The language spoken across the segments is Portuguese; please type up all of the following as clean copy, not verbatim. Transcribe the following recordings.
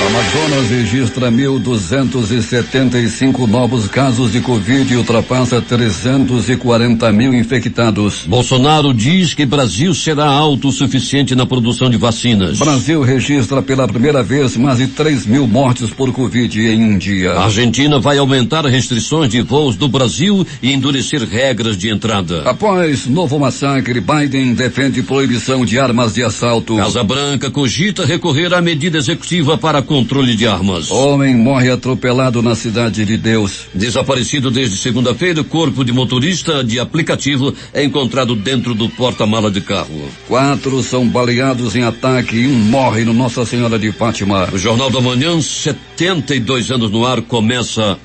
Amazonas registra 1.275 novos casos de Covid e ultrapassa 340 mil infectados. Bolsonaro diz que Brasil será autossuficiente na produção de vacinas. Brasil registra pela primeira vez mais de 3 mil mortes por Covid em um dia. A Argentina vai aumentar restrições de voos do Brasil e endurecer regras de entrada. Após novo massacre, Biden defende proibição de armas de assalto. Casa Branca cogita recorrer à medida executiva para controle de armas. Homem morre atropelado na Cidade de Deus. Desaparecido desde segunda-feira, o corpo de motorista de aplicativo é encontrado dentro do porta-mala de carro. 4 são baleados em ataque e 1 morre no Nossa Senhora de Fátima. O Jornal da Manhã, 72 anos no ar, começa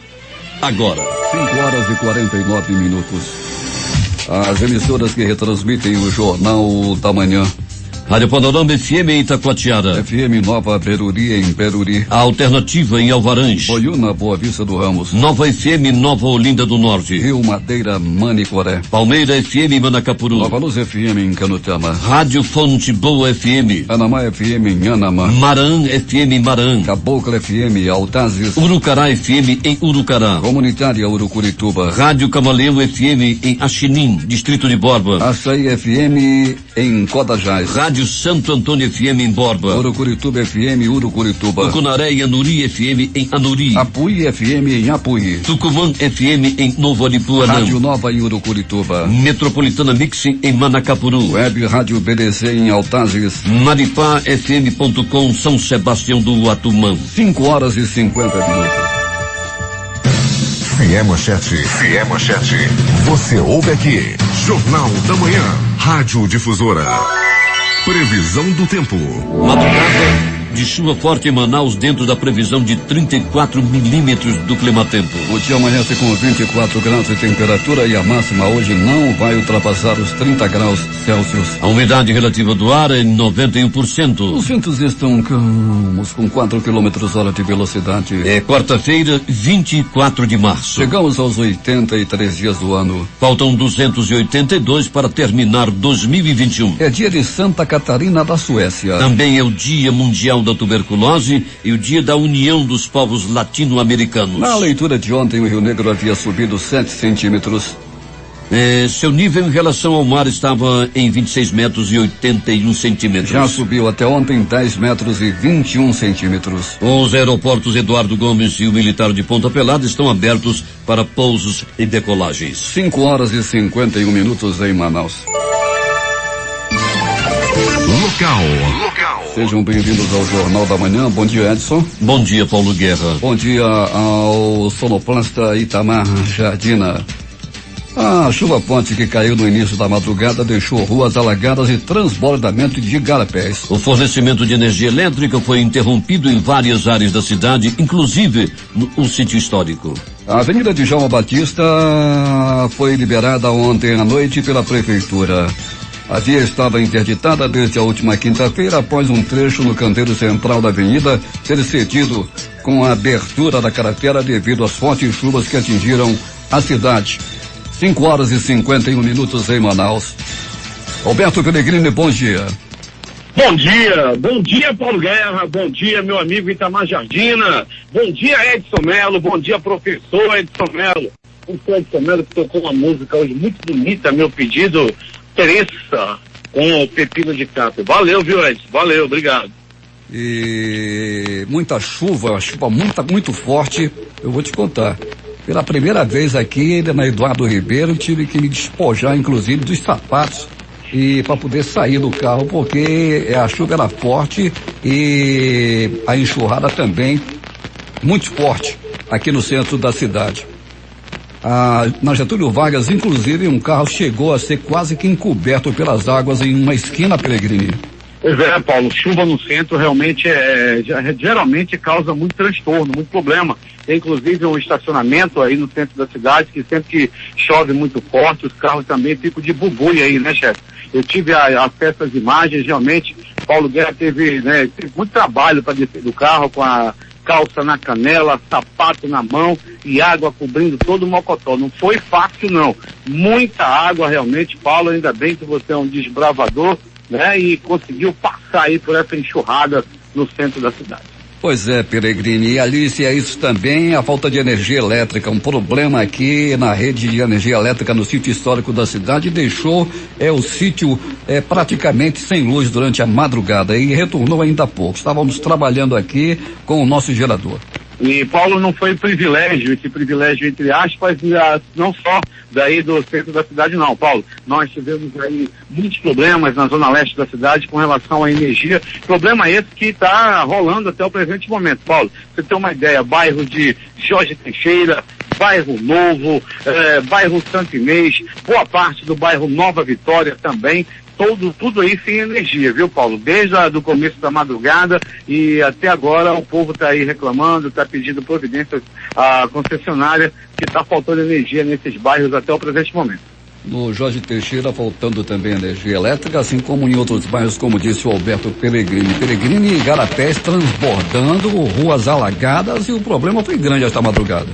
agora. 5h49. As emissoras que retransmitem o Jornal da Manhã. Rádio Panorama FM em Itacoatiara. FM Nova Peruri em Peruri. A Alternativa em Alvarães. Boiúna, Boa Vista do Ramos. Nova FM Nova Olinda do Norte. Rio Madeira, Manicoré. Palmeira FM em Manacapuru. Nova Luz FM em Canutama. Rádio Fonte Boa FM. Anamá FM em Anamá. Marã FM em Marã. Cabocla FM Altazes. Urucará FM em Urucará. Comunitária Urucurituba. Rádio Camaleão FM em Axinim, Distrito de Borba. Açaí FM em Codajás. Rádio Santo Antônio FM em Borba. Urucurituba FM Urucurituba. Tucunaré e Anuri FM em Anuri. Apuí FM em Apuí. Tucumã FM em Novo Aripuanã. Rádio Nova em Urucurituba. Metropolitana Mix em Manacapuru. Web Rádio BDC em Altazes. Maripá FM.com São Sebastião do Atumã. 5h50. Fié Manchete. Você ouve aqui. Jornal da Manhã. Rádio Difusora. Previsão do tempo. Madrugada de chuva forte em Manaus dentro da previsão de 34 milímetros do climatempo. O dia amanhece com 24 graus de temperatura e a máxima hoje não vai ultrapassar os 30 graus Celsius. A umidade relativa do ar é 91%. Os ventos estão calmos com 4 km/h de velocidade. É quarta-feira, 24 de março. Chegamos aos 83 dias do ano. Faltam 282 para terminar 2021. É dia de Santa Catarina da Suécia. Também é o Dia Mundial da Tuberculose e o Dia da União dos Povos Latino-Americanos. Na leitura de ontem, o Rio Negro havia subido 7 centímetros. Seu nível em relação ao mar estava em 26 metros e 81 centímetros. Já subiu até ontem 10 metros e 21 centímetros. Os aeroportos Eduardo Gomes e o Militar de Ponta Pelada estão abertos para pousos e decolagens. 5h51 em Manaus. Local. Sejam bem-vindos ao Jornal da Manhã. Bom dia, Edson. Bom dia, Paulo Guerra. Bom dia ao sonoplasta Itamar Jardina. A chuva forte que caiu no início da madrugada deixou ruas alagadas e transbordamento de igarapés. O fornecimento de energia elétrica foi interrompido em várias áreas da cidade, inclusive no sítio histórico. A Avenida de João Batista foi liberada ontem à noite pela Prefeitura. A via estava interditada desde a última quinta-feira após um trecho no canteiro central da avenida ser cedido com a abertura da carretera devido às fortes chuvas que atingiram a cidade. 5h51 em Manaus. Roberto Pellegrini, bom dia. Bom dia Paulo Guerra, bom dia meu amigo Itamar Jardina, bom dia Edson Melo, bom dia professor Edson Melo. O Edson Melo que tocou uma música hoje muito bonita, meu pedido, Teresa, com o Pepino de Capo. Valeu, viu, Edson? Valeu, obrigado. E muita chuva muito forte, eu vou te contar. Pela primeira vez aqui na Eduardo Ribeiro, tive que me despojar, inclusive, dos sapatos e para poder sair do carro, porque a chuva era forte e a enxurrada também muito forte aqui no centro da cidade. Na Getúlio Vargas, inclusive, um carro chegou a ser quase que encoberto pelas águas em uma esquina, Pellegrini. Pois é, Paulo, chuva no centro realmente geralmente causa muito transtorno, muito problema. Tem inclusive um estacionamento aí no centro da cidade que sempre que chove muito forte, os carros também ficam de bubuia aí, né, chefe? Eu tive acesso às imagens, realmente, Paulo Guerra teve muito trabalho para descer do carro com a calça na canela, sapato na mão e água cobrindo todo o mocotó. Não foi fácil, não. Muita água realmente, Paulo, ainda bem que você é um desbravador, né? E conseguiu passar aí por essa enxurrada no centro da cidade. Pois é, Peregrini. E Alice, é isso também, a falta de energia elétrica. Um problema aqui na rede de energia elétrica no sítio histórico da cidade deixou o sítio praticamente sem luz durante a madrugada e retornou ainda há pouco. Estávamos trabalhando aqui com o nosso gerador. E, Paulo, não foi privilégio, esse privilégio entre aspas, não só daí do centro da cidade não, Paulo. Nós tivemos aí muitos problemas na zona leste da cidade com relação à energia. Problema esse que está rolando até o presente momento, Paulo. Você tem uma ideia, bairro de Jorge Teixeira, bairro Novo, bairro Santo Inês, boa parte do bairro Nova Vitória também. Tudo aí sem energia, viu, Paulo? Desde o começo da madrugada e até agora o povo está aí reclamando, está pedindo providências à concessionária que está faltando energia nesses bairros até o presente momento. No Jorge Teixeira faltando também energia elétrica, assim como em outros bairros, como disse o Alberto Peregrini. Peregrini e Igarapés transbordando, ruas alagadas e o problema foi grande esta madrugada.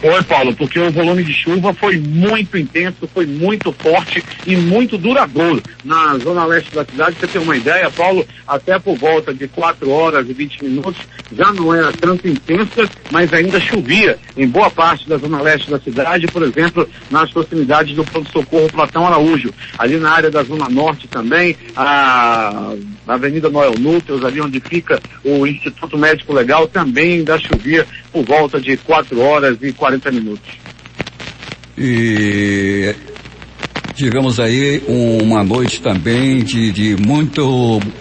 Foi, Paulo, porque o volume de chuva foi muito intenso, foi muito forte e muito duradouro na zona leste da cidade. Você tem uma ideia, Paulo, até por volta de 4 horas e 20 minutos, já não era tanto intensa, mas ainda chovia em boa parte da zona leste da cidade, por exemplo, nas proximidades do pronto-socorro Platão Araújo, ali na área da zona norte também, a Avenida Noel Núteos, ali onde fica o Instituto Médico Legal, também ainda chovia por volta de 4 horas e 40 minutos. E tivemos aí uma noite também de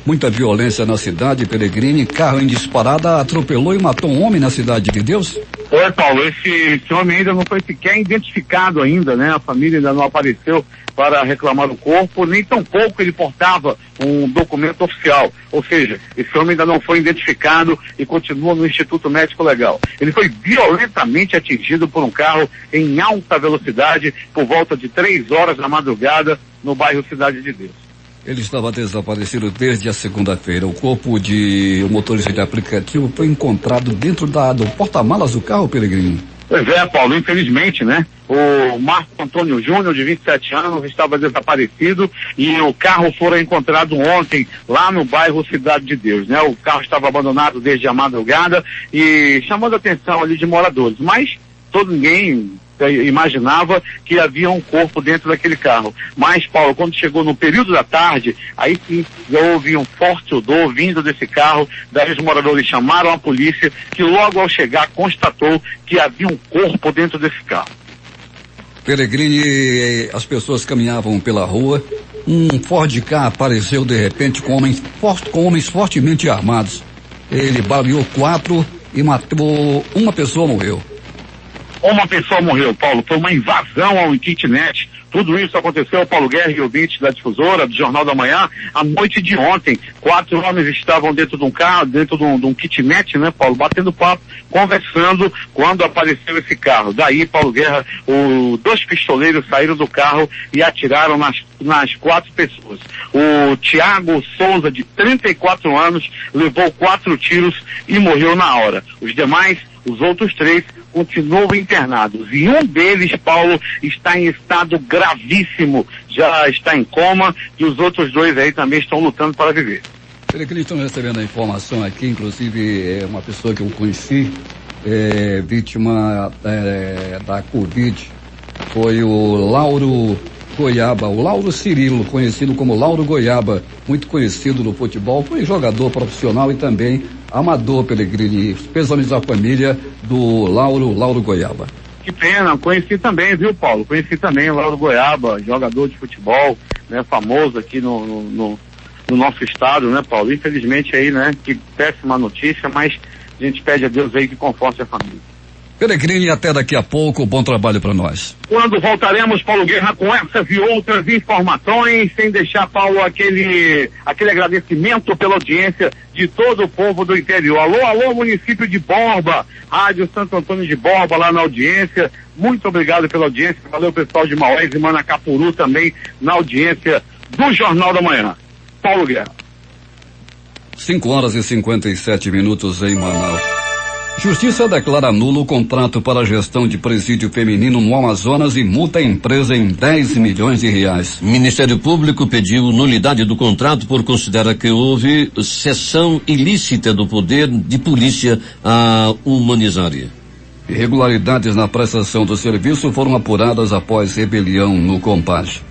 muita violência na cidade, Peregrini. Carro em disparada atropelou e matou um homem na Cidade de Deus. Oi, Paulo, esse homem ainda não foi sequer identificado ainda, né? A família ainda não apareceu para reclamar o corpo, nem tampouco ele portava um documento oficial. Ou seja, esse homem ainda não foi identificado e continua no Instituto Médico Legal. Ele foi violentamente atingido por um carro em alta velocidade por volta de 3 horas da madrugada no bairro Cidade de Deus. Ele estava desaparecido desde a segunda-feira. O corpo de motorista de aplicativo foi encontrado dentro do porta-malas do carro, Peregrini. Pois é, Paulo, infelizmente, né? O Marco Antônio Júnior, de 27 anos, estava desaparecido e o carro foi encontrado ontem lá no bairro Cidade de Deus, né? O carro estava abandonado desde a madrugada e chamando a atenção ali de moradores, mas ninguém imaginava que havia um corpo dentro daquele carro. Mas, Paulo, quando chegou no período da tarde, aí sim houve um forte odor vindo desse carro, daí os moradores chamaram a polícia, que logo ao chegar constatou que havia um corpo dentro desse carro. Peregrini, as pessoas caminhavam pela rua, um Ford Ka apareceu de repente com homens fortemente armados. Ele baleou 4 e matou uma pessoa, morreu. Uma pessoa morreu, Paulo, foi uma invasão ao kitnet. Tudo isso aconteceu, Paulo Guerra e ouvintes da Difusora, do Jornal da Manhã, à noite de ontem. 4 homens estavam dentro de um carro, dentro de um kitnet, né, Paulo, batendo papo, conversando, quando apareceu esse carro. Daí, Paulo Guerra, 2 pistoleiros saíram do carro e atiraram nas 4 pessoas. O Tiago Souza, de 34 anos, levou 4 tiros e morreu na hora. Os demais, os outros 3, continuam internados. E um deles, Paulo, está em estado gravíssimo, já está em coma, e os outros 2 aí também estão lutando para viver. Eles estão recebendo a informação aqui, inclusive uma pessoa que eu conheci, vítima da Covid, foi o Lauro Goiaba, o Lauro Cirilo, conhecido como Lauro Goiaba, muito conhecido no futebol, foi jogador profissional e também amador, Peregrini. Pêsames à família do Lauro Goiaba. Que pena, conheci também, viu, Paulo? Conheci também o Lauro Goiaba, jogador de futebol, né, famoso aqui no nosso estado, né, Paulo? Infelizmente aí, né, que péssima notícia, mas a gente pede a Deus aí que conforte a família. Peregrini, até daqui a pouco, bom trabalho para nós. Quando voltaremos, Paulo Guerra, com essas e outras informações, sem deixar, Paulo, aquele agradecimento pela audiência de todo o povo do interior. Alô, município de Borba, Rádio Santo Antônio de Borba, lá na audiência. Muito obrigado pela audiência. Valeu, pessoal de Maués e Manacapuru também na audiência do Jornal da Manhã. Paulo Guerra. 5 horas e 57 minutos em Manaus. Justiça declara nulo o contrato para a gestão de presídio feminino no Amazonas e multa a empresa em 10 milhões de reais. Ministério Público pediu nulidade do contrato por considerar que houve cessão ilícita do poder de polícia a humanizária. Irregularidades na prestação do serviço foram apuradas após rebelião no Compage.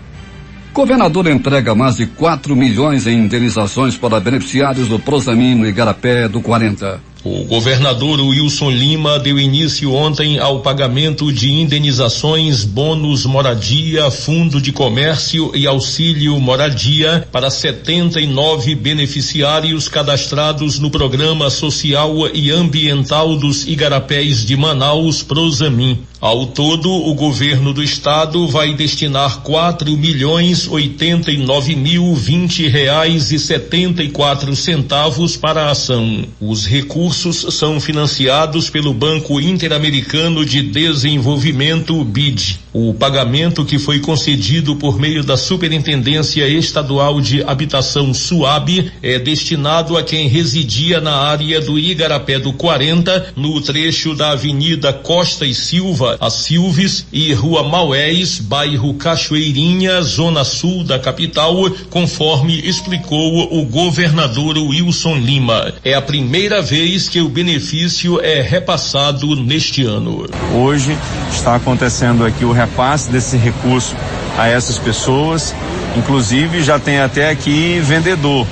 Governador entrega mais de 4 milhões em indenizações para beneficiários do Prosamin no Igarapé do 40. O governador Wilson Lima deu início ontem ao pagamento de indenizações, bônus moradia, fundo de comércio e auxílio moradia para 79 beneficiários cadastrados no Programa Social e Ambiental dos Igarapés de Manaus, Prosamin. Ao todo, o governo do estado vai destinar 4.089.020,74 para a ação. Os recursos são financiados pelo Banco Interamericano de Desenvolvimento, BID. O pagamento, que foi concedido por meio da Superintendência Estadual de Habitação, SUAB, é destinado a quem residia na área do Igarapé do 40, no trecho da Avenida Costa e Silva, a Silves, e Rua Maués, bairro Cachoeirinha, zona sul da capital, conforme explicou o governador Wilson Lima. É a primeira vez que o benefício é repassado neste ano. Hoje está acontecendo aqui o repasse desse recurso a essas pessoas, inclusive já tem até aqui vendedor,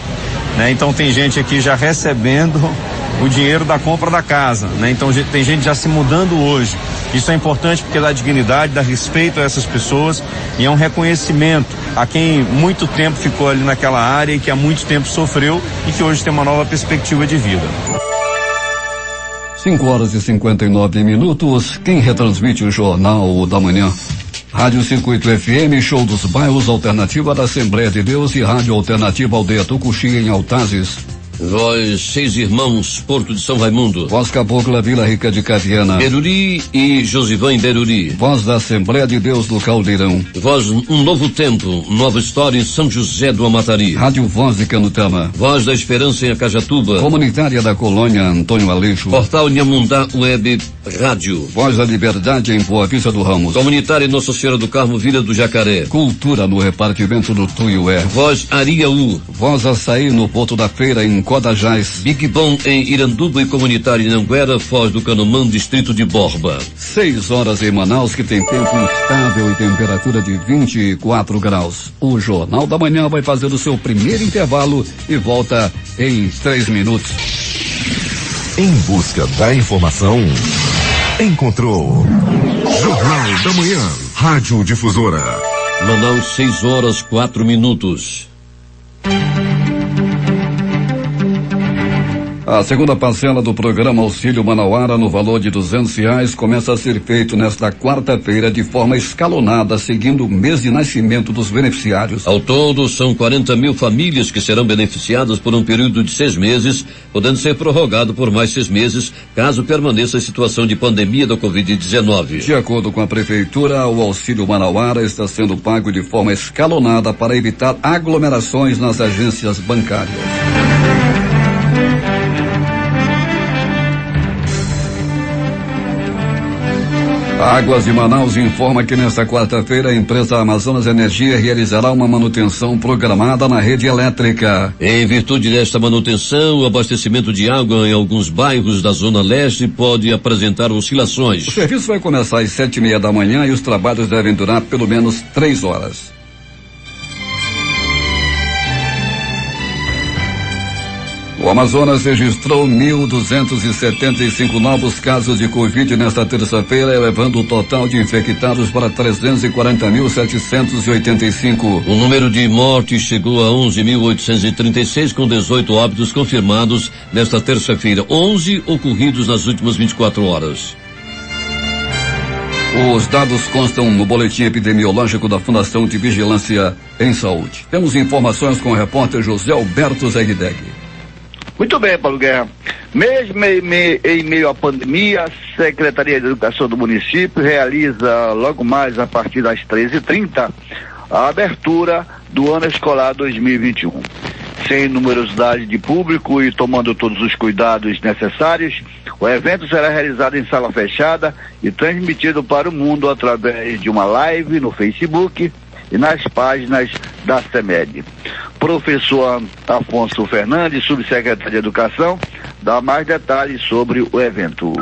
né? Então tem gente aqui já recebendo o dinheiro da compra da casa, né? Então tem gente já se mudando hoje. Isso é importante porque dá dignidade, dá respeito a essas pessoas e é um reconhecimento a quem muito tempo ficou ali naquela área e que há muito tempo sofreu e que hoje tem uma nova perspectiva de vida. 5h59. Quem retransmite o Jornal da Manhã? Rádio Circuito FM, Show dos Bairros, Alternativa da Assembleia de Deus e Rádio Alternativa Aldeia Tucuxi em Altazes. Voz Seis Irmãos, Porto de São Raimundo. Voz Cabocla, Vila Rica de Caviana. Beruri e Josivan em Beruri. Voz da Assembleia de Deus do Caldeirão. Voz Um Novo Tempo, Nova História em São José do Amatari. Rádio Voz de Canutama. Voz da Esperança em Acajatuba. Comunitária da Colônia Antônio Aleixo. Portal Nhamundá Web Rádio. Voz da Liberdade em Boa Vista do Ramos. Comunitária Nossa Senhora do Carmo, Vila do Jacaré. Cultura no repartimento do Tuiué. Voz Ariaú. Voz Açaí no Porto da Feira em Codajás. Big Bom em Iranduba e Comunitária em Anguera, Foz do Canumã, distrito de Borba. 6 horas em Manaus, que tem tempo instável e temperatura de 24 graus. O Jornal da Manhã vai fazer o seu primeiro intervalo e volta em 3 minutos. Em busca da informação, encontrou Jornal da Manhã, Rádio Difusora. Manaus, 6h04. A segunda parcela do programa Auxílio Manauara, no valor de R$200, começa a ser feito nesta quarta-feira de forma escalonada, seguindo o mês de nascimento dos beneficiários. Ao todo, são 40 mil famílias que serão beneficiadas por um período de 6 meses, podendo ser prorrogado por mais 6 meses, caso permaneça a situação de pandemia da Covid-19. De acordo com a Prefeitura, o Auxílio Manauara está sendo pago de forma escalonada para evitar aglomerações nas agências bancárias. Águas de Manaus informa que nesta quarta-feira a empresa Amazonas Energia realizará uma manutenção programada na rede elétrica. Em virtude desta manutenção, o abastecimento de água em alguns bairros da Zona Leste pode apresentar oscilações. O serviço vai começar às 7:30 da manhã e os trabalhos devem durar pelo menos 3 horas. O Amazonas registrou 1.275 novos casos de Covid nesta terça-feira, elevando o total de infectados para 340.785. O número de mortes chegou a 11.836, com 18 óbitos confirmados nesta terça-feira, 11 ocorridos nas últimas 24 horas. Os dados constam no boletim epidemiológico da Fundação de Vigilância em Saúde. Temos informações com o repórter José Alberto Zegdeg. Muito bem, Paulo Guerra. Mesmo em meio à pandemia, a Secretaria de Educação do município realiza logo mais a partir das 13h30 a abertura do ano escolar 2021. sem numerosidade de público e tomando todos os cuidados necessários. O evento será realizado em sala fechada e transmitido para o mundo através de uma live no Facebook e nas páginas da CEMED. Professor Afonso Fernandes, subsecretário de Educação, dá mais detalhes sobre o evento.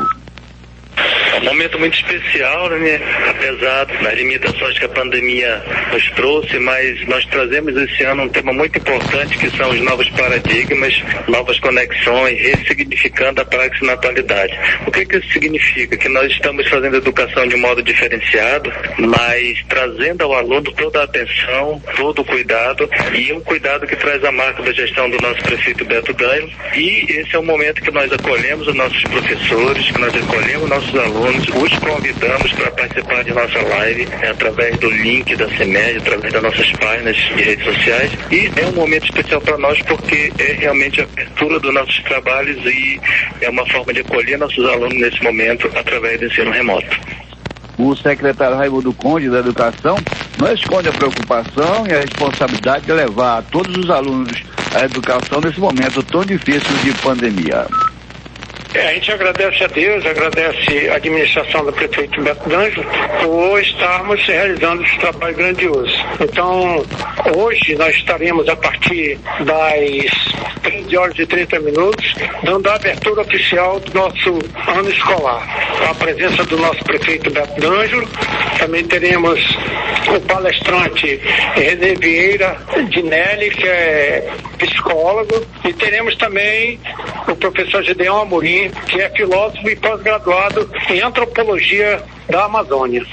É um momento muito especial, né? Apesar das limitações que a pandemia nos trouxe, mas nós trazemos esse ano um tema muito importante, que são os novos paradigmas, novas conexões, ressignificando a praxis na atualidade. O que isso significa? Que nós estamos fazendo educação de um modo diferenciado, mas trazendo ao aluno toda a atenção, todo o cuidado, e um cuidado que traz a marca da gestão do nosso prefeito Beto Danilo. E esse é o momento que nós acolhemos os nossos professores, que nós acolhemos os nossos alunos, os convidamos para participar de nossa live através do link da CEMED, através das nossas páginas de redes sociais, e é um momento especial para nós porque é realmente a abertura dos nossos trabalhos e é uma forma de acolher nossos alunos nesse momento através do ensino remoto. O secretário Raimundo Conde da Educação não esconde a preocupação e a responsabilidade de levar a todos os alunos a educação nesse momento tão difícil de pandemia. A gente agradece a Deus, agradece a administração do prefeito Beto D'Angelo por estarmos realizando esse trabalho grandioso. Então, hoje nós estaremos a partir das 13h30, dando a abertura oficial do nosso ano escolar. Com a presença do nosso prefeito Beto D'Angelo, também teremos o palestrante René Vieira de Nelly, que é psicólogo, e teremos também o professor Gedeão Amorim, que é filósofo e pós-graduado em antropologia da Amazônia.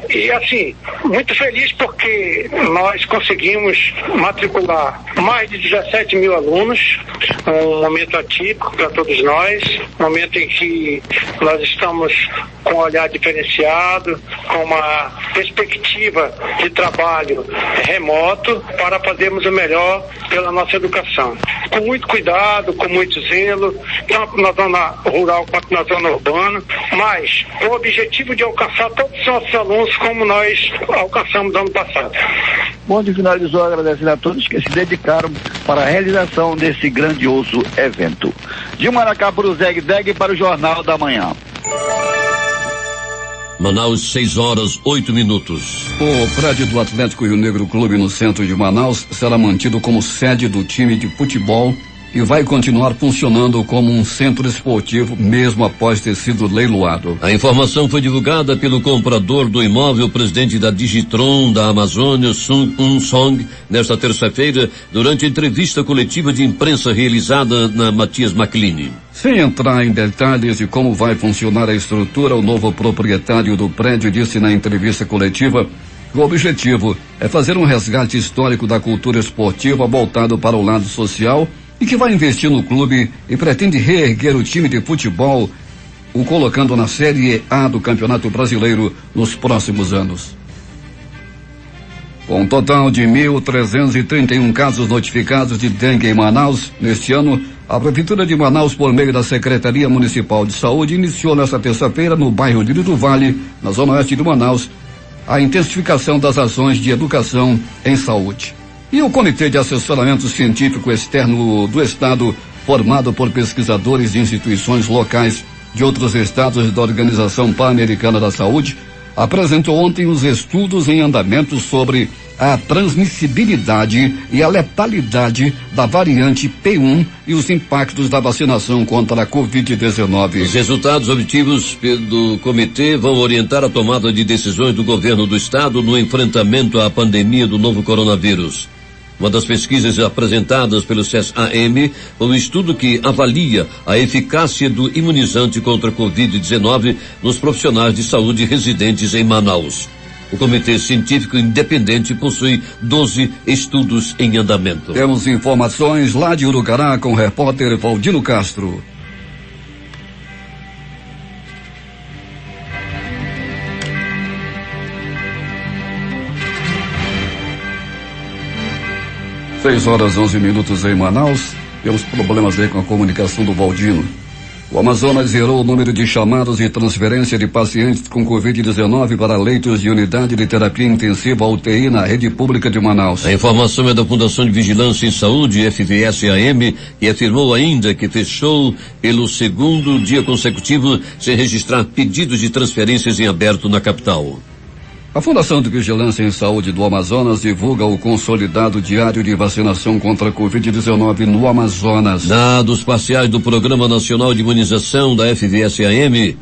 E assim, muito feliz porque nós conseguimos matricular mais de 17 mil alunos, um momento atípico para todos nós, um momento em que nós estamos com um olhar diferenciado, com uma perspectiva de trabalho remoto para fazermos o melhor pela nossa educação. Com muito cuidado, com muito zelo, tanto na zona rural quanto na zona urbana, mas com o objetivo de alcançar todos os nossos alunos como nós alcançamos ano passado. Bom, de finalizou agradecendo a todos que se dedicaram para a realização desse grandioso evento. De Maracá para o Zeg Deg para o Jornal da Manhã. Manaus, 6h08. O prédio do Atlético Rio Negro Clube no centro de Manaus será mantido como sede do time de futebol e vai continuar funcionando como um centro esportivo mesmo após ter sido leiloado. A informação foi divulgada pelo comprador do imóvel, o presidente da Digitron da Amazônia, Sun Un Song, nesta terça-feira, durante a entrevista coletiva de imprensa realizada na Matias Macline. Sem entrar em detalhes de como vai funcionar a estrutura, o novo proprietário do prédio disse na entrevista coletiva que o objetivo é fazer um resgate histórico da cultura esportiva voltado para o lado social e que vai investir no clube e pretende reerguer o time de futebol, o colocando na Série A do Campeonato Brasileiro nos próximos anos. Com um total de 1.331 casos notificados de dengue em Manaus, neste ano, a Prefeitura de Manaus, por meio da Secretaria Municipal de Saúde, iniciou nesta terça-feira, no bairro Lírio do Vale, na zona oeste de Manaus, a intensificação das ações de educação em saúde. E o Comitê de Assessoramento Científico Externo do Estado, formado por pesquisadores de instituições locais de outros estados e da Organização Pan-Americana da Saúde, apresentou ontem os estudos em andamento sobre a transmissibilidade e a letalidade da variante P1 e os impactos da vacinação contra a Covid-19. Os resultados obtidos pelo comitê vão orientar a tomada de decisões do governo do estado no enfrentamento à pandemia do novo coronavírus. Uma das pesquisas apresentadas pelo CESAM foi um estudo que avalia a eficácia do imunizante contra a Covid-19 nos profissionais de saúde residentes em Manaus. O Comitê Científico Independente possui 12 estudos em andamento. Temos informações lá de Urucará com o repórter Valdino Castro. (6h11) em Manaus. Temos problemas aí com a comunicação do Valdino. O Amazonas zerou o número de chamados e transferência de pacientes com Covid-19 para leitos de unidade de terapia intensiva UTI na rede pública de Manaus. A informação é da Fundação de Vigilância em Saúde, FVS-AM, e afirmou ainda que fechou pelo segundo dia consecutivo sem registrar pedidos de transferências em aberto na capital. A Fundação de Vigilância em Saúde do Amazonas divulga o consolidado diário de vacinação contra a Covid-19 no Amazonas. Dados parciais do Programa Nacional de Imunização da FVS-AM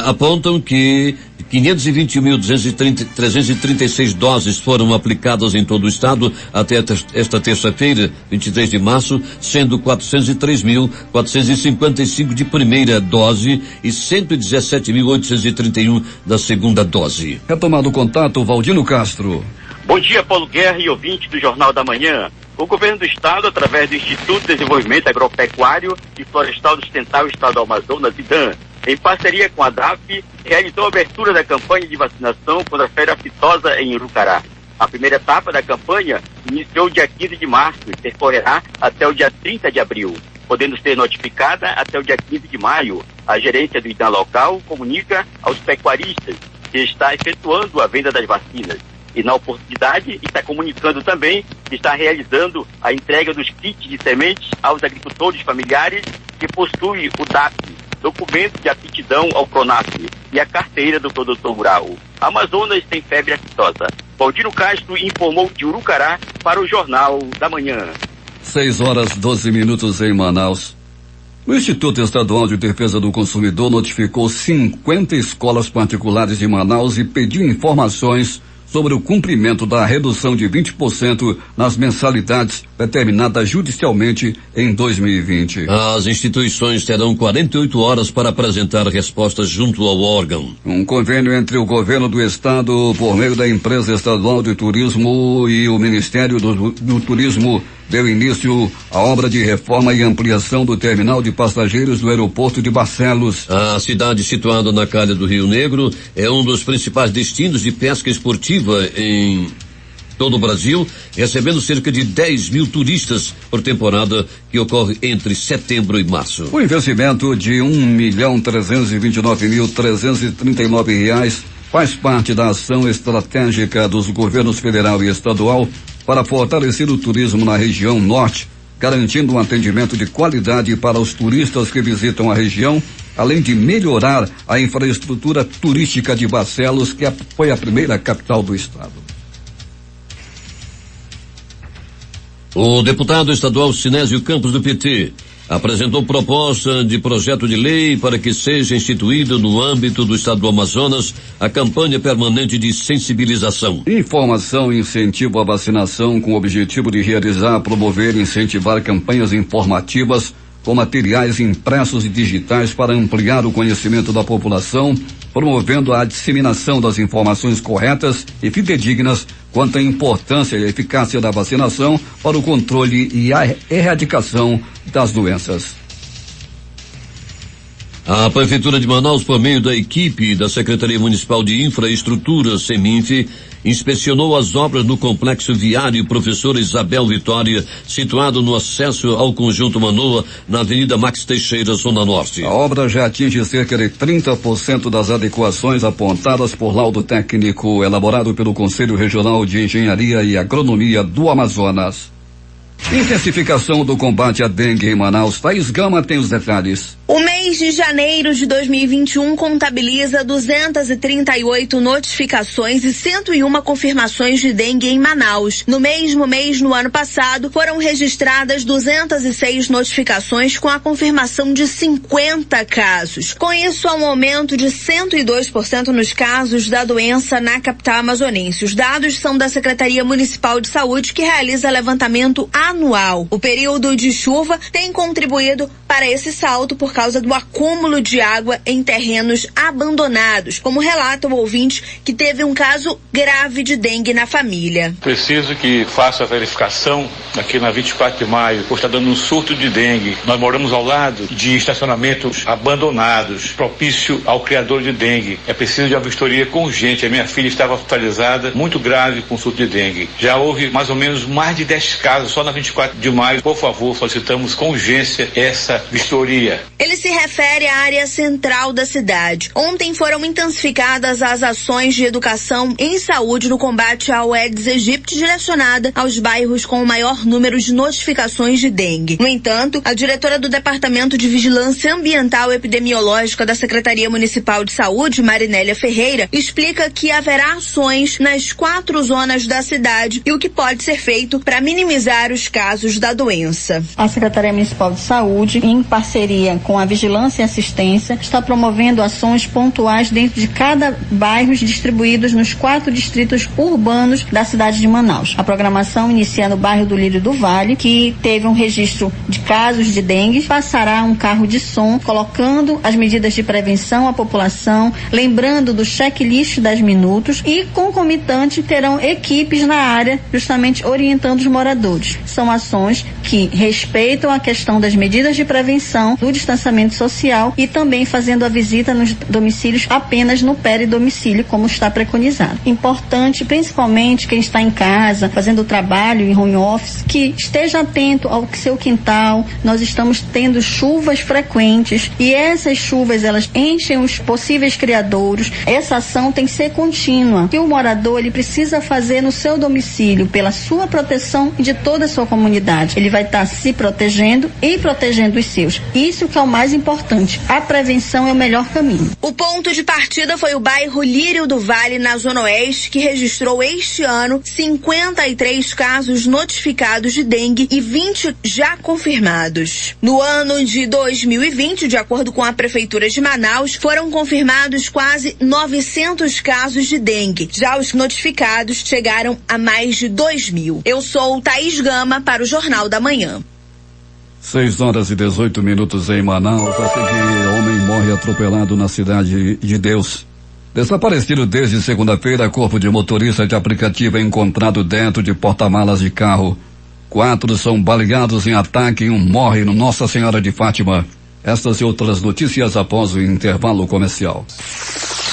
apontam que 521.336 doses foram aplicadas em todo o estado até esta terça-feira, 23 de março, sendo 403.455 de primeira dose e 117.831 da segunda dose. Retomado o contato, Valdino Castro. Bom dia, Paulo Guerra e ouvinte do Jornal da Manhã. O governo do estado, através do Instituto de Desenvolvimento Agropecuário e Florestal do Sustentável Estado do Amazonas, IDAM, em parceria com a DAF, realizou a abertura da campanha de vacinação contra a febre aftosa em Urucará. A primeira etapa da campanha iniciou dia 15 de março e percorrerá até o dia 30 de abril, podendo ser notificada até o dia 15 de maio. A gerência do IDAM local comunica aos pecuaristas que está efetuando a venda das vacinas. E na oportunidade está comunicando também que está realizando a entrega dos kits de sementes aos agricultores familiares que possuem o DAP, documento de aptidão ao PRONAF, e a carteira do produtor rural. Amazonas tem febre aftosa. Valdino Castro informou de Urucará para o Jornal da Manhã. 6:12 em Manaus. O Instituto Estadual de Defesa do Consumidor notificou 50 escolas particulares de Manaus e pediu informações sobre o cumprimento da redução de 20% nas mensalidades determinada judicialmente em 2020. As instituições terão 48 horas para apresentar respostas junto ao órgão. Um convênio entre o governo do estado, por meio da empresa estadual de turismo, e o Ministério do Turismo deu início à obra de reforma e ampliação do terminal de passageiros do aeroporto de Barcelos. A cidade, situada na calha do Rio Negro, é um dos principais destinos de pesca esportiva em todo o Brasil, recebendo cerca de 10 mil turistas por temporada, que ocorre entre setembro e março. O investimento de R$1.329.339 faz parte da ação estratégica dos governos federal e estadual para fortalecer o turismo na região norte, garantindo um atendimento de qualidade para os turistas que visitam a região, além de melhorar a infraestrutura turística de Barcelos, que foi a primeira capital do estado. O deputado estadual Sinésio Campos, do PT, apresentou proposta de projeto de lei para que seja instituída no âmbito do estado do Amazonas a campanha permanente de sensibilização. Informação e incentivo à vacinação, com o objetivo de realizar, promover e incentivar campanhas informativas com materiais impressos e digitais para ampliar o conhecimento da população, promovendo a disseminação das informações corretas e fidedignas quanto à importância e eficácia da vacinação para o controle e a erradicação das doenças. A Prefeitura de Manaus, por meio da equipe da Secretaria Municipal de Infraestrutura, SEMINF, inspecionou as obras no complexo viário Professora Isabel Vitória, situado no acesso ao Conjunto Manoa, na Avenida Max Teixeira, Zona Norte. A obra já atinge cerca de 30% das adequações apontadas por laudo técnico elaborado pelo Conselho Regional de Engenharia e Agronomia do Amazonas. Intensificação do combate à dengue em Manaus. Thaís Gama tem os detalhes. O mês de janeiro de 2021 contabiliza 238 notificações e 101 confirmações de dengue em Manaus. No mesmo mês, no ano passado, foram registradas 206 notificações com a confirmação de 50 casos. Com isso, há um aumento de 102% nos casos da doença na capital amazonense. Os dados são da Secretaria Municipal de Saúde, que realiza levantamento anual. O período de chuva tem contribuído para esse salto por causa do acúmulo de água em terrenos abandonados, como relata o ouvinte que teve um caso grave de dengue na família. Preciso que faça a verificação aqui na 24 de maio, pois está dando um surto de dengue. Nós moramos ao lado de estacionamentos abandonados, propício ao criador de dengue. É preciso de uma vistoria com urgente. A minha filha estava hospitalizada, muito grave, com surto de dengue. Já houve mais ou menos mais de 10 casos só na 24 de maio. Por favor, solicitamos com urgência essa essa vistoria. Ele se refere à área central da cidade. Ontem foram intensificadas as ações de educação em saúde no combate ao Aedes aegypti, direcionada aos bairros com o maior número de notificações de dengue. No entanto, a diretora do Departamento de Vigilância Ambiental e Epidemiológica da Secretaria Municipal de Saúde, Marinélia Ferreira, explica que haverá ações nas 4 zonas da cidade e o que pode ser feito para minimizar os casos da doença. A Secretaria Municipal de Saúde, em parceria com a Vigilância e Assistência, está promovendo ações pontuais dentro de cada bairro, distribuídos nos 4 distritos urbanos da cidade de Manaus. A programação inicia no bairro do Lírio do Vale, que teve um registro de casos de dengue. Passará um carro de som colocando as medidas de prevenção à população, lembrando do checklist 10 minutos, e concomitante terão equipes na área justamente orientando os moradores. São ações que respeitam a questão das medidas de prevenção, do distanciamento social e também fazendo a visita nos domicílios apenas no peridomicílio, como está preconizado. Importante, principalmente quem está em casa, fazendo o trabalho em home office, que esteja atento ao seu quintal. Nós estamos tendo chuvas frequentes e essas chuvas, elas enchem os possíveis criadouros. Essa ação tem que ser contínua, que o morador ele precisa fazer no seu domicílio, pela sua proteção e de toda a sua comunidade. Ele vai estar se protegendo e protegendo os seus. Isso que é o mais importante. A prevenção é o melhor caminho. O ponto de partida foi o bairro Lírio do Vale, na Zona Oeste, que registrou este ano 53 casos notificados de dengue e 20 já confirmados. No ano de 2020, de acordo com a Prefeitura de Manaus, foram confirmados quase 900 casos de dengue. Já os notificados chegaram a mais de 2.000. Eu sou Thaís Gama para o Jornal da Manhã. 6h18 em Manaus. A seguir, homem morre atropelado na cidade de Deus. Desaparecido desde segunda-feira, corpo de motorista de aplicativo é encontrado dentro de porta-malas de carro. 4 são baleados em ataque e 1 morre no Nossa Senhora de Fátima. Estas e outras notícias após o intervalo comercial.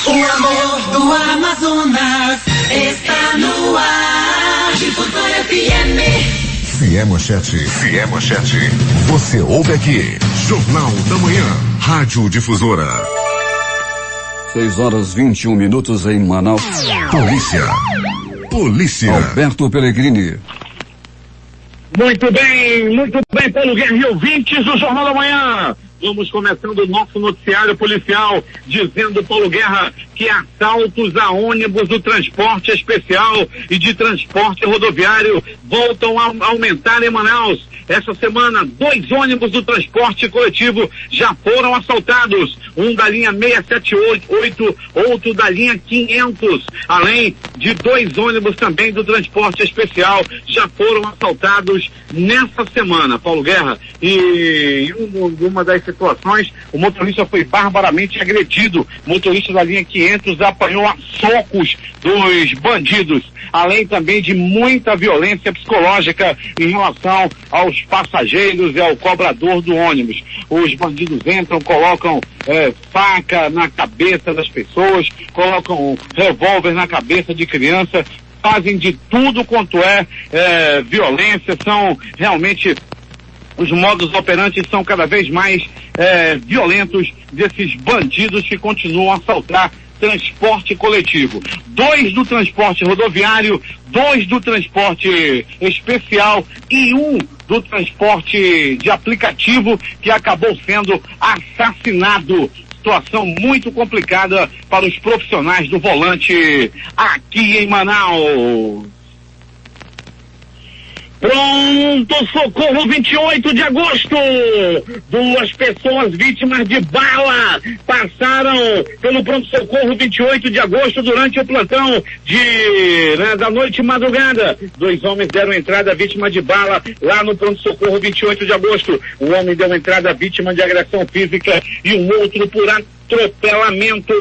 O amor do Amazonas está no ar. Difusora FM. Se é manchete, você ouve aqui. Jornal da Manhã, Rádio Difusora. 6h21 em Manaus. Polícia. Alberto Pellegrini. Muito bem, Paulo Guerra e ouvintes do Jornal da Manhã. Vamos começando o nosso noticiário policial, dizendo, Paulo Guerra, que assaltos a ônibus do transporte especial e de transporte rodoviário voltam a aumentar em Manaus. Essa semana, 2 ônibus do transporte coletivo já foram assaltados. Um da linha 678, outro da linha 500. Além de 2 ônibus também do transporte especial já foram assaltados nessa semana, Paulo Guerra. E uma das situações, o motorista foi barbaramente agredido. O motorista da linha 500 apanhou a socos dos bandidos. Além também de muita violência psicológica em relação aos passageiros e ao cobrador do ônibus. Os bandidos entram, colocam faca na cabeça das pessoas, colocam revólver na cabeça de criança, fazem de tudo quanto é violência. São realmente, os modos operantes são cada vez mais violentos desses bandidos que continuam a assaltar transporte coletivo. 2 do transporte rodoviário, 2 do transporte especial e 1 do transporte de aplicativo que acabou sendo assassinado. Situação muito complicada para os profissionais do volante aqui em Manaus. Pronto socorro, 28 de agosto. 2 pessoas vítimas de bala passaram pelo pronto socorro 28 de agosto durante o plantão da noite e madrugada. 2 homens deram entrada vítima de bala lá no pronto socorro 28 de agosto. Um homem deu entrada vítima de agressão física e um outro por atropelamento.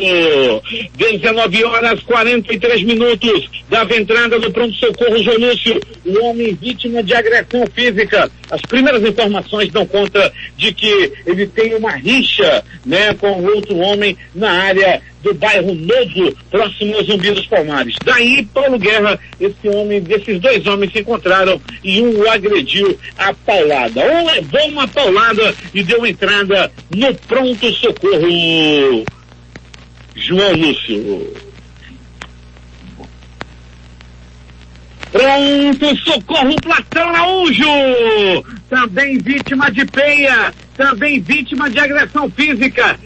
19h43 dava entrada no pronto-socorro Jonúcio. o homem vítima de agressão física. As primeiras informações dão conta de que ele tem uma rixa, né, com outro homem na área do bairro Novo, próximo ao Zumbi dos Palmares. Daí, Paulo Guerra, esses dois homens se encontraram e um o agrediu a paulada. Um levou uma paulada e deu entrada no pronto-socorro. João Lúcio. Pronto-socorro Platão Araújo, também vítima de peia, também vítima de agressão física.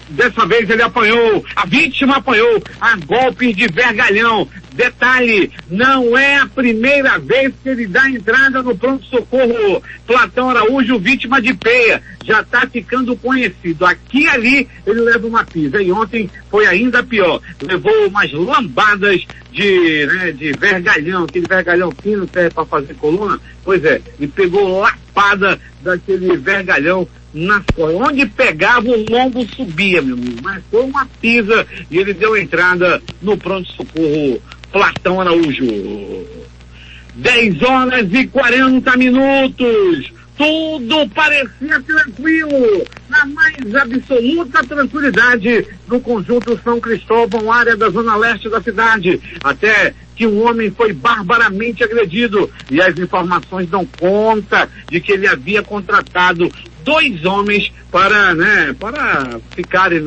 Dessa vez ele apanhou, a vítima apanhou a golpes de vergalhão. Detalhe, não é a primeira vez que ele dá entrada no pronto-socorro Platão Araújo, vítima de peia. Já está ficando conhecido. Aqui e ali ele leva uma pisa. E ontem foi ainda pior. Levou umas lambadas de vergalhão, aquele vergalhão fino que é para fazer coluna. Pois é, e pegou lapada daquele vergalhão nas costas. Onde pegava, o lombo subia, meu amigo. Mas foi uma pisa e ele deu entrada no pronto-socorro Platão Araújo. 10h40. Tudo parecia tranquilo, na mais absoluta tranquilidade no conjunto São Cristóvão, área da zona leste da cidade, até que um homem foi barbaramente agredido e as informações dão conta de que ele havia contratado 2 homens para ficarem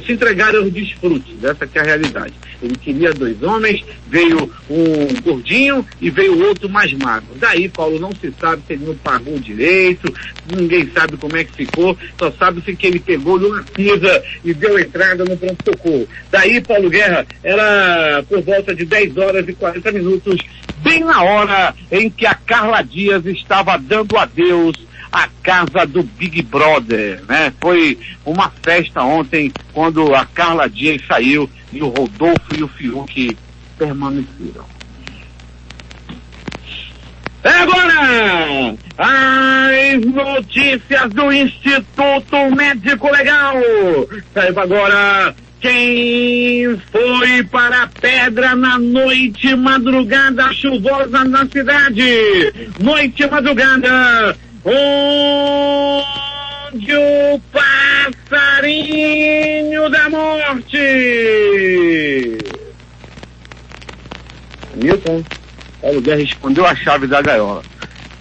se entregarem aos desfrutes. Essa que é a realidade. Ele queria 2 homens, veio um gordinho e veio o outro mais magro. Daí, Paulo, não se sabe se ele não pagou direito, ninguém sabe como é que ficou, só sabe-se que ele pegou numa pisa e deu entrada no pronto-socorro. Daí, Paulo Guerra, era por volta de 10h40, bem na hora em que a Carla Dias estava dando adeus à casa do Big Brother, né? Foi uma festa ontem, quando a Carla Dias saiu e o Rodolfo e o Fiuk permaneceram. Agora, as notícias do Instituto Médico Legal. Saiba agora quem foi para a pedra na noite madrugada chuvosa na cidade. Noite madrugada, onde o passarinho da morte. Milton, Paulo Guerra respondeu a chave da gaiola.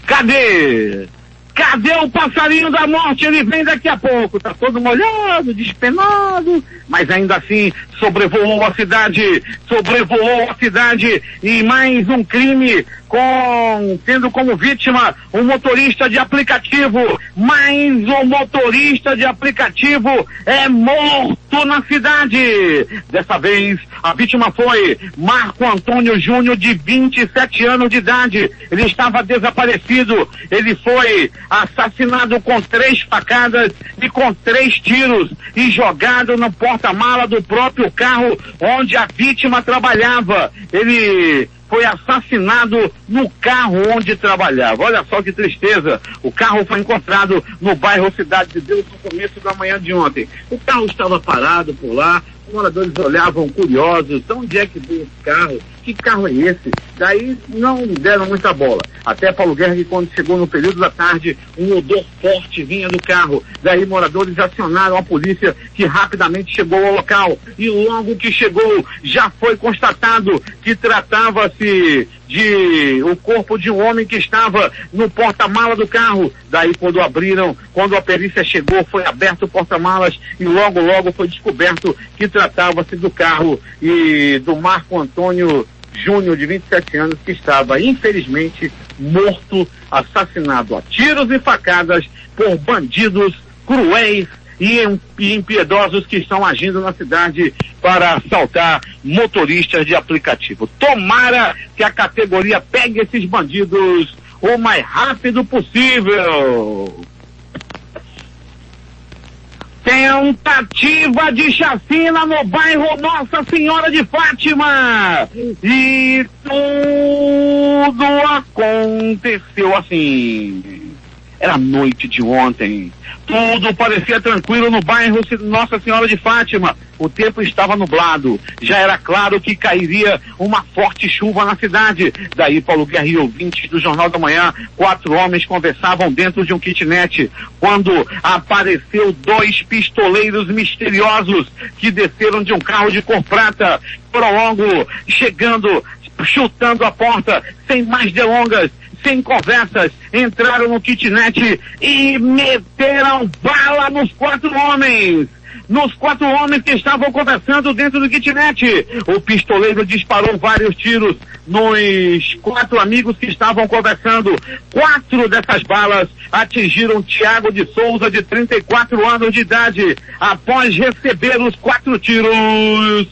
Cadê? Cadê o passarinho da morte? Ele vem daqui a pouco. Tá todo molhado, despenado, mas ainda assim sobrevoou a cidade e mais um crime tendo como vítima um motorista de aplicativo. Mas o motorista de aplicativo é morto na cidade. Dessa vez a vítima foi Marco Antônio Júnior, de 27 anos de idade. Ele estava desaparecido. Ele foi assassinado com 3 facadas e com 3 tiros e jogado no porta-mala do próprio carro onde a vítima trabalhava. Ele foi assassinado no carro onde trabalhava. Olha só que tristeza. O carro foi encontrado no bairro Cidade de Deus no começo da manhã de ontem. O carro estava parado por lá. Os moradores olhavam curiosos. Então, onde é que veio esse carro? Que carro é esse? Daí não deram muita bola. Até Paulo Guerra, que quando chegou no período da tarde, um odor forte vinha do carro. Daí moradores acionaram a polícia, que rapidamente chegou ao local. E logo que chegou, já foi constatado que tratava-se de o corpo de um homem que estava no porta-mala do carro. Daí quando a perícia chegou, foi aberto o porta-malas e logo foi descoberto que tratava-se do carro e do Marco Antônio Júnior, de 27 anos, que estava, infelizmente, morto, assassinado a tiros e facadas por bandidos cruéis e impiedosos que estão agindo na cidade para assaltar motoristas de aplicativo. Tomara que a categoria pegue esses bandidos o mais rápido possível. Tentativa de chacina no bairro Nossa Senhora de Fátima. E tudo aconteceu assim. Era a noite de ontem. Tudo parecia tranquilo no bairro Nossa Senhora de Fátima. O tempo estava nublado. Já era claro que cairia uma forte chuva na cidade. Daí, Paulo Guerra e ouvintes do Jornal da Manhã, 4 homens conversavam dentro de um kitnet, quando apareceu 2 pistoleiros misteriosos que desceram de um carro de cor prata. Foram logo chegando, chutando a porta, sem mais delongas, sem conversas, entraram no kitnet e meteram bala nos 4 homens. Nos 4 homens que estavam conversando dentro do kitnet. O pistoleiro disparou vários tiros nos 4 amigos que estavam conversando. 4 dessas balas atingiram Tiago de Souza, de 34 anos de idade. Após receber os 4 tiros,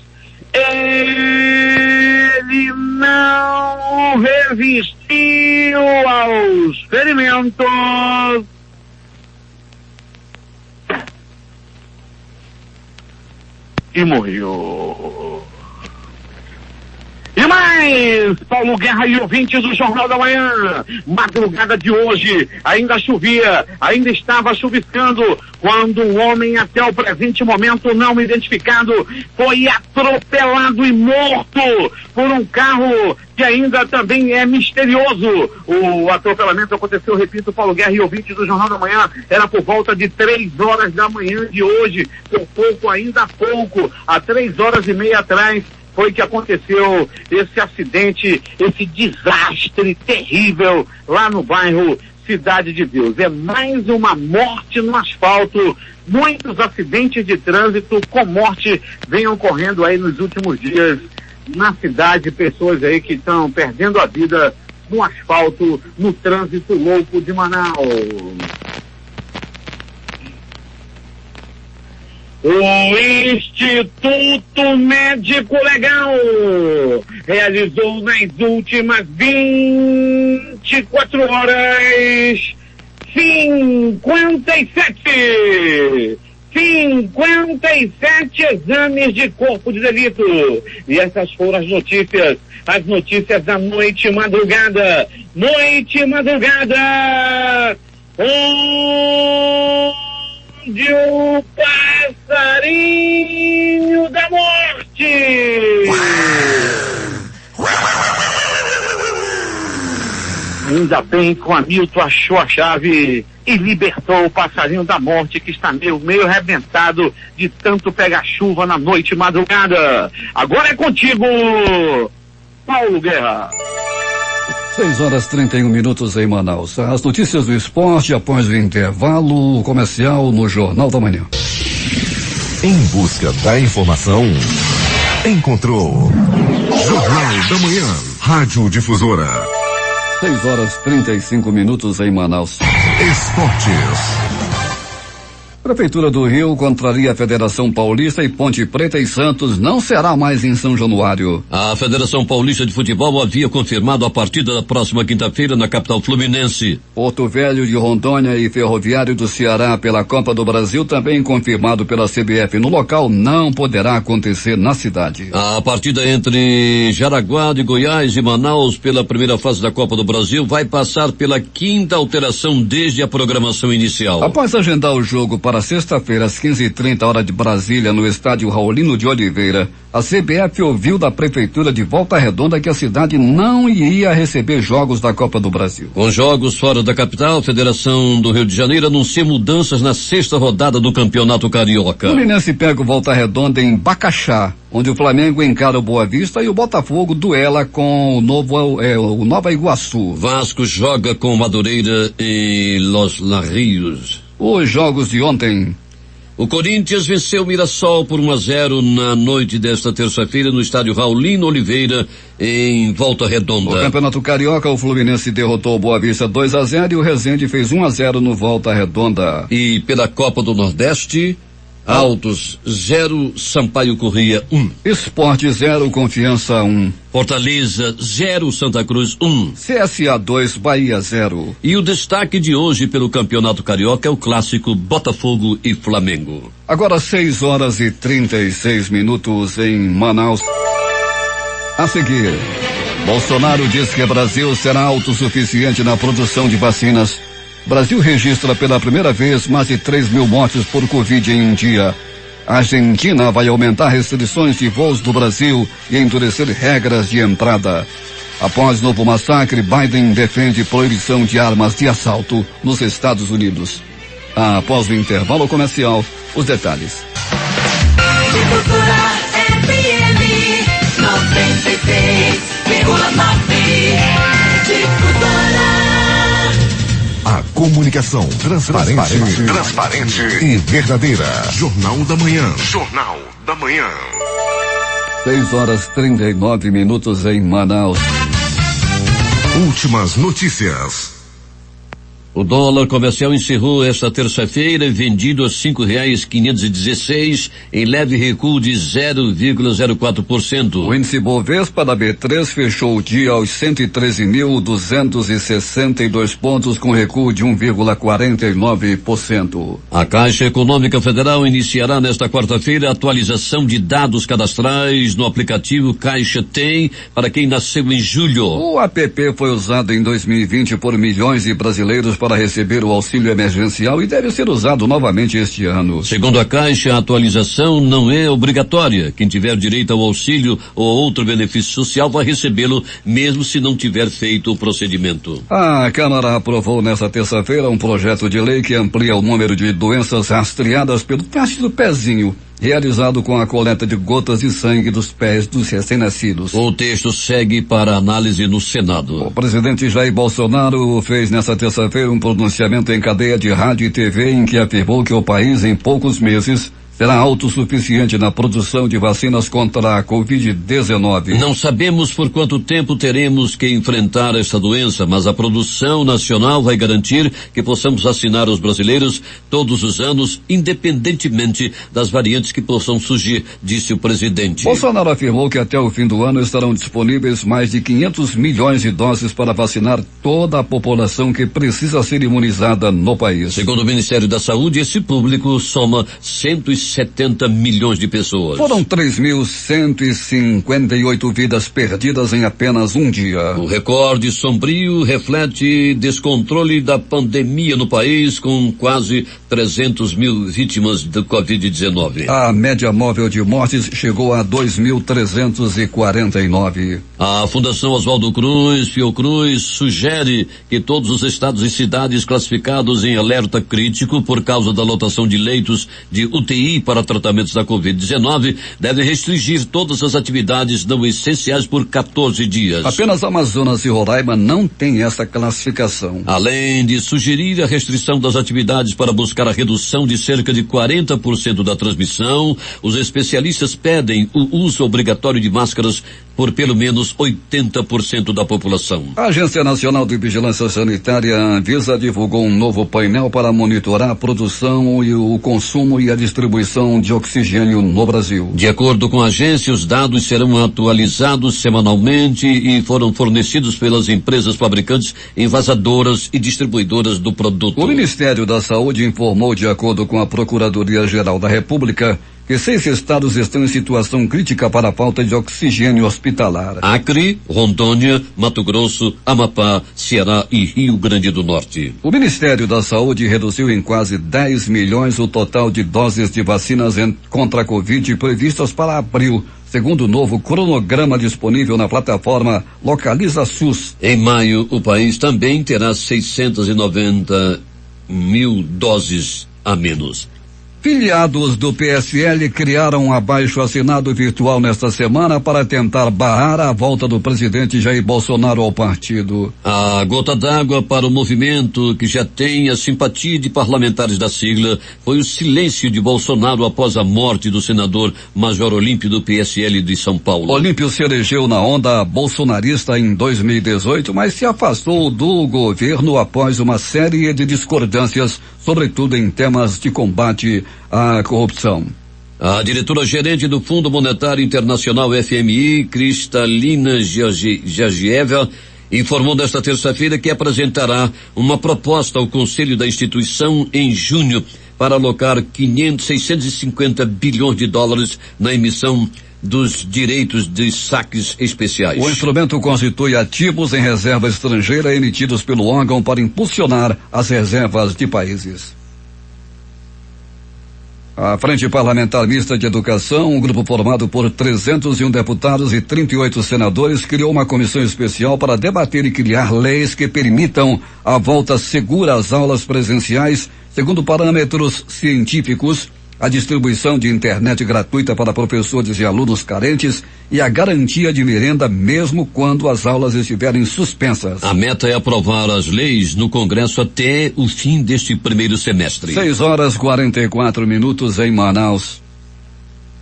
ele não resistiu aos ferimentos e morreu. E mais, Paulo Guerra e ouvintes do Jornal da Manhã, madrugada de hoje, ainda chovia, ainda estava chuviscando, quando um homem até o presente momento não identificado foi atropelado e morto por um carro que ainda também é misterioso. O atropelamento aconteceu, repito, Paulo Guerra e ouvintes do Jornal da Manhã, era por volta de 3 horas da manhã de hoje, por pouco, ainda há pouco, há 3h30 atrás, foi que aconteceu esse acidente, esse desastre terrível lá no bairro Cidade de Deus. É mais uma morte no asfalto. Muitos acidentes de trânsito com morte vêm ocorrendo aí nos últimos dias na cidade. Pessoas aí que estão perdendo a vida no asfalto, no trânsito louco de Manaus. O Instituto Médico Legal realizou nas últimas 24 horas 57 exames de corpo de delito. E essas foram as notícias da noite e madrugada. De o passarinho da morte. Ainda bem que o Hamilton achou a chave e libertou o passarinho da morte, que está meio arrebentado de tanto pegar chuva na noite e madrugada. Agora é contigo, Paulo Guerra. 6h31 em Manaus. As notícias do esporte após o intervalo comercial no Jornal da Manhã. Em busca da informação, encontrou Jornal da Manhã, Rádio Difusora. 6h35 em Manaus. Esportes. Prefeitura do Rio contraria a Federação Paulista e Ponte Preta e Santos não será mais em São Januário. A Federação Paulista de Futebol havia confirmado a partida da próxima quinta-feira na capital fluminense. Porto Velho de Rondônia e Ferroviário do Ceará pela Copa do Brasil, também confirmado pela CBF no local, não poderá acontecer na cidade. A partida entre Jaraguá de Goiás e Manaus pela primeira fase da Copa do Brasil vai passar pela 5ª alteração desde a programação inicial. Após agendar o jogo para sexta-feira às 15h30 hora de Brasília no estádio Raulino de Oliveira, a CBF ouviu da Prefeitura de Volta Redonda que a cidade não iria receber jogos da Copa do Brasil. Com jogos fora da capital, a Federação do Rio de Janeiro anuncia mudanças na 6ª rodada do Campeonato Carioca. O Fluminense pega o Volta Redonda em Bacaxá, onde o Flamengo encara o Boa Vista e o Botafogo duela com o Nova Iguaçu. Vasco joga com Madureira e Los Larrios. Os jogos de ontem. O Corinthians venceu o Mirassol por 1-0 na noite desta terça-feira no estádio Raulino Oliveira, em Volta Redonda. No Campeonato Carioca, o Fluminense derrotou o Boa Vista 2-0 e o Resende fez 1-0 no Volta Redonda. E pela Copa do Nordeste, Altos 0, Sampaio Corrêa 1. Esporte 0, Confiança 1. Fortaleza 0, Santa Cruz 1. CSA 2, Bahia 0. E o destaque de hoje pelo Campeonato Carioca é o clássico Botafogo e Flamengo. Agora 6h36 em Manaus. A seguir, Bolsonaro diz que o Brasil será autossuficiente na produção de vacinas Brasil registra pela primeira vez mais de 3 mil mortes por Covid em um dia. A Argentina vai aumentar restrições de voos do Brasil e endurecer regras de entrada. Após novo massacre, Biden defende proibição de armas de assalto nos Estados Unidos. Após o intervalo comercial, os detalhes. A comunicação transparente e verdadeira. Jornal da Manhã. Jornal da Manhã. 6h39 em Manaus. Últimas notícias. O dólar comercial encerrou esta terça-feira vendido a R$5,516 em leve recuo de 0,04%. O índice Bovespa da B3 fechou o dia aos 113.262 pontos com recuo de 1,49%. A Caixa Econômica Federal iniciará nesta quarta-feira a atualização de dados cadastrais no aplicativo Caixa Tem para quem nasceu em julho. O app foi usado em 2020 por milhões de brasileiros para receber o auxílio emergencial e deve ser usado novamente este ano. Segundo a Caixa, a atualização não é obrigatória. Quem tiver direito ao auxílio ou outro benefício social vai recebê-lo, mesmo se não tiver feito o procedimento. A Câmara aprovou nesta terça-feira um projeto de lei que amplia o número de doenças rastreadas pelo teste do pezinho, realizado com a coleta de gotas de sangue dos pés dos recém-nascidos. O texto segue para análise no Senado. O presidente Jair Bolsonaro fez nesta terça-feira um pronunciamento em cadeia de rádio e TV em que afirmou que o país, em poucos meses, será autossuficiente na produção de vacinas contra a Covid-19. Não sabemos por quanto tempo teremos que enfrentar essa doença, mas a produção nacional vai garantir que possamos vacinar os brasileiros todos os anos, independentemente das variantes que possam surgir, disse o presidente. Bolsonaro afirmou que até o fim do ano estarão disponíveis mais de 500 milhões de doses para vacinar toda a população que precisa ser imunizada no país. Segundo o Ministério da Saúde, esse público soma 170 milhões de pessoas. Foram 3.158 vidas perdidas em apenas um dia. O recorde sombrio reflete descontrole da pandemia no país, com quase 300 mil vítimas do Covid-19. A média móvel de mortes chegou a 2.349. A Fundação Oswaldo Cruz, Fiocruz, sugere que todos os estados e cidades classificados em alerta crítico por causa da lotação de leitos de UTI para tratamentos da Covid-19 devem restringir todas as atividades não essenciais por 14 dias. Apenas Amazonas e Roraima não têm essa classificação. Além de sugerir a restrição das atividades para buscar a redução de cerca de 40% da transmissão, os especialistas pedem o uso obrigatório de máscaras por pelo menos 80% da população. A Agência Nacional de Vigilância Sanitária, Anvisa, divulgou um novo painel para monitorar a produção e o consumo e a distribuição de oxigênio no Brasil. De acordo com a agência, os dados serão atualizados semanalmente e foram fornecidos pelas empresas fabricantes, envasadoras e distribuidoras do produto. O Ministério da Saúde informou, de acordo com a Procuradoria-Geral da República, que 6 estados estão em situação crítica para a falta de oxigênio hospitalar. Acre, Rondônia, Mato Grosso, Amapá, Ceará e Rio Grande do Norte. O Ministério da Saúde reduziu em quase 10 milhões o total de doses de vacinas contra a Covid previstas para abril, segundo o novo cronograma disponível na plataforma Localiza SUS. Em maio, o país também terá 690 mil doses a menos. Filiados do PSL criaram um abaixo-assinado virtual nesta semana para tentar barrar a volta do presidente Jair Bolsonaro ao partido. A gota d'água para o movimento, que já tem a simpatia de parlamentares da sigla, foi o silêncio de Bolsonaro após a morte do senador Major Olímpio do PSL de São Paulo. Olímpio se elegeu na onda bolsonarista em 2018, mas se afastou do governo após uma série de discordâncias, sobretudo em temas de combate à corrupção. A diretora-gerente do Fundo Monetário Internacional, FMI, Kristalina Georgieva, informou nesta terça-feira que apresentará uma proposta ao Conselho da instituição em junho para alocar 650 bilhões de dólares na emissão dos direitos de saques especiais. O instrumento constitui ativos em reserva estrangeira emitidos pelo órgão para impulsionar as reservas de países. A Frente Parlamentar Mista de Educação, um grupo formado por 301 deputados e 38 senadores, criou uma comissão especial para debater e criar leis que permitam a volta segura às aulas presenciais, segundo parâmetros científicos, a distribuição de internet gratuita para professores e alunos carentes e a garantia de merenda mesmo quando as aulas estiverem suspensas. A meta é aprovar as leis no Congresso até o fim deste primeiro semestre. 6h44 em Manaus.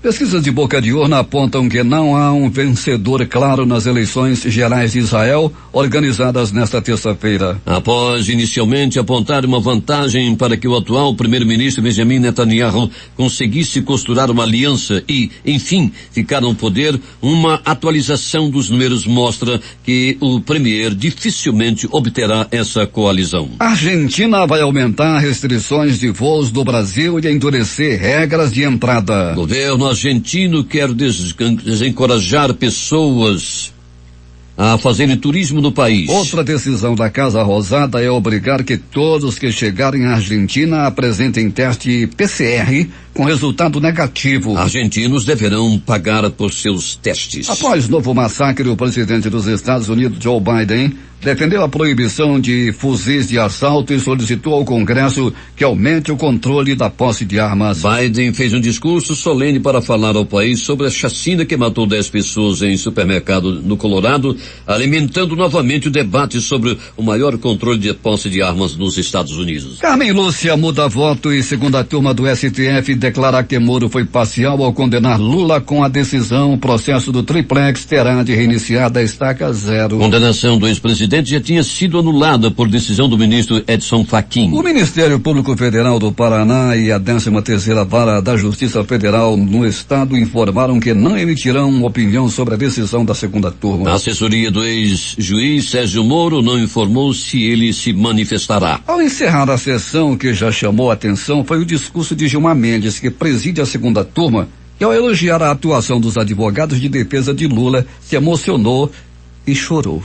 Pesquisas de boca de urna apontam que não há um vencedor claro nas eleições gerais de Israel, organizadas nesta terça-feira. Após inicialmente apontar uma vantagem para que o atual primeiro-ministro Benjamin Netanyahu conseguisse costurar uma aliança e, enfim, ficar no poder, uma atualização dos números mostra que o premier dificilmente obterá essa coalizão. A Argentina vai aumentar restrições de voos do Brasil e endurecer regras de entrada. O governo argentino quer desencorajar pessoas a fazerem turismo no país. Outra decisão da Casa Rosada é obrigar que todos que chegarem à Argentina apresentem teste PCR com resultado negativo. Argentinos deverão pagar por seus testes. Após novo massacre, o presidente dos Estados Unidos, Joe Biden, defendeu a proibição de fuzis de assalto e solicitou ao Congresso que aumente o controle da posse de armas. Biden fez um discurso solene para falar ao país sobre a chacina que matou 10 pessoas em supermercado no Colorado, alimentando novamente o debate sobre o maior controle de posse de armas nos Estados Unidos. Carmen Lúcia muda voto e segunda turma do STF declara que Moro foi parcial ao condenar Lula com a decisão. O processo do triplex terá de reiniciar da estaca zero. Condenação do ex-presidente já tinha sido anulada por decisão do ministro Edson Fachin. O Ministério Público Federal do Paraná e a 13ª Vara da Justiça Federal no estado informaram que não emitirão opinião sobre a decisão da segunda turma. A assessoria do ex-juiz Sérgio Moro não informou se ele se manifestará. Ao encerrar a sessão, que já chamou a atenção foi o discurso de Gilmar Mendes, que preside a segunda turma, que ao elogiar a atuação dos advogados de defesa de Lula, se emocionou e chorou.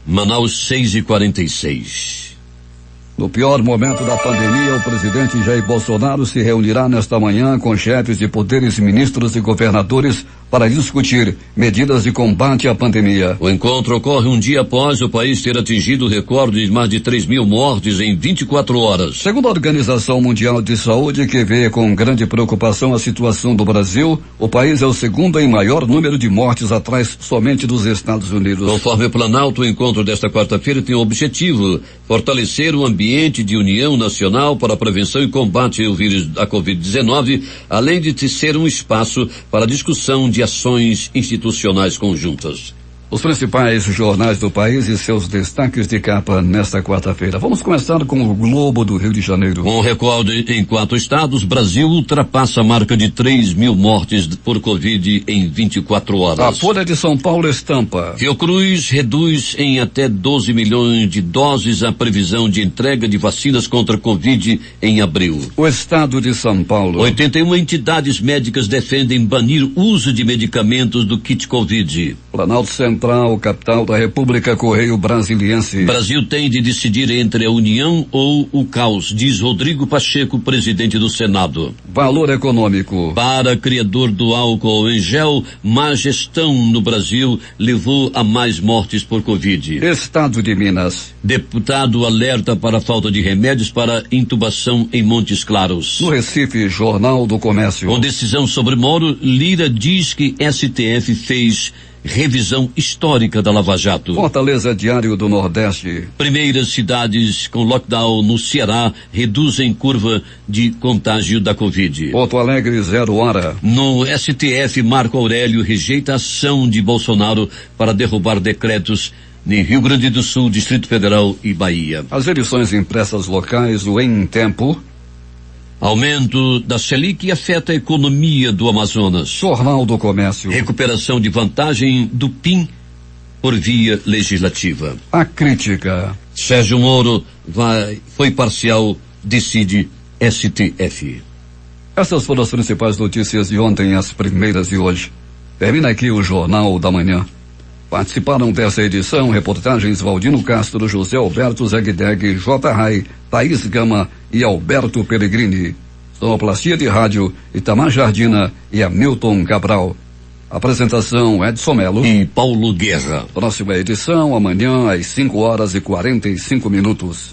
Manaus 6h46. No pior momento da pandemia, o presidente Jair Bolsonaro se reunirá nesta manhã com chefes de poderes, ministros e governadores para discutir medidas de combate à pandemia. O encontro ocorre um dia após o país ter atingido o recorde de mais de 3.000 mortes em 24 horas. Segundo a Organização Mundial de Saúde, que vê com grande preocupação a situação do Brasil, o país é o segundo em maior número de mortes, atrás somente dos Estados Unidos. Conforme o Planalto, o encontro desta quarta-feira tem o objetivo fortalecer o ambiente de união nacional para a prevenção e combate ao vírus da Covid-19, além de ser um espaço para discussão de ações institucionais conjuntas. Os principais jornais do país e seus destaques de capa nesta quarta-feira. Vamos começar com o Globo do Rio de Janeiro. Com recorde em 4 estados, Brasil ultrapassa a marca de 3.000 mortes por Covid em 24 horas. A Folha de São Paulo estampa: Fiocruz reduz em até 12 milhões de doses a previsão de entrega de vacinas contra Covid em abril. O Estado de São Paulo: 81 entidades médicas defendem banir uso de medicamentos do kit Covid. Planalto Central, capital da República, Correio Brasiliense. Brasil tem de decidir entre a união ou o caos, diz Rodrigo Pacheco, presidente do Senado. Valor Econômico: para criador do álcool em gel, má gestão no Brasil levou a mais mortes por Covid. Estado de Minas: deputado alerta para a falta de remédios para intubação em Montes Claros. No Recife, Jornal do Comércio: com decisão sobre Moro, Lira diz que STF fez revisão histórica da Lava Jato. Fortaleza, Diário do Nordeste: primeiras cidades com lockdown no Ceará reduzem curva de contágio da Covid. Porto Alegre, 0 hora: no STF, Marco Aurélio rejeita a ação de Bolsonaro para derrubar decretos em Rio Grande do Sul, Distrito Federal e Bahia. As edições impressas locais, o Em Tempo: aumento da Selic afeta a economia do Amazonas. Jornal do Comércio: recuperação de vantagem do PIN por via legislativa. A Crítica: Sérgio Moro foi parcial, decide STF. Essas foram as principais notícias de ontem, as primeiras de hoje. Termina aqui o Jornal da Manhã. Participaram dessa edição reportagens Valdino Castro, José Alberto Zegdeg, J. Rai, Thaís Gama e Alberto Pellegrini. Sonoplastia de rádio, Itamar Jardina e Hamilton Cabral. Apresentação Edson Melo e Paulo Guerra. Próxima edição amanhã às 5h45.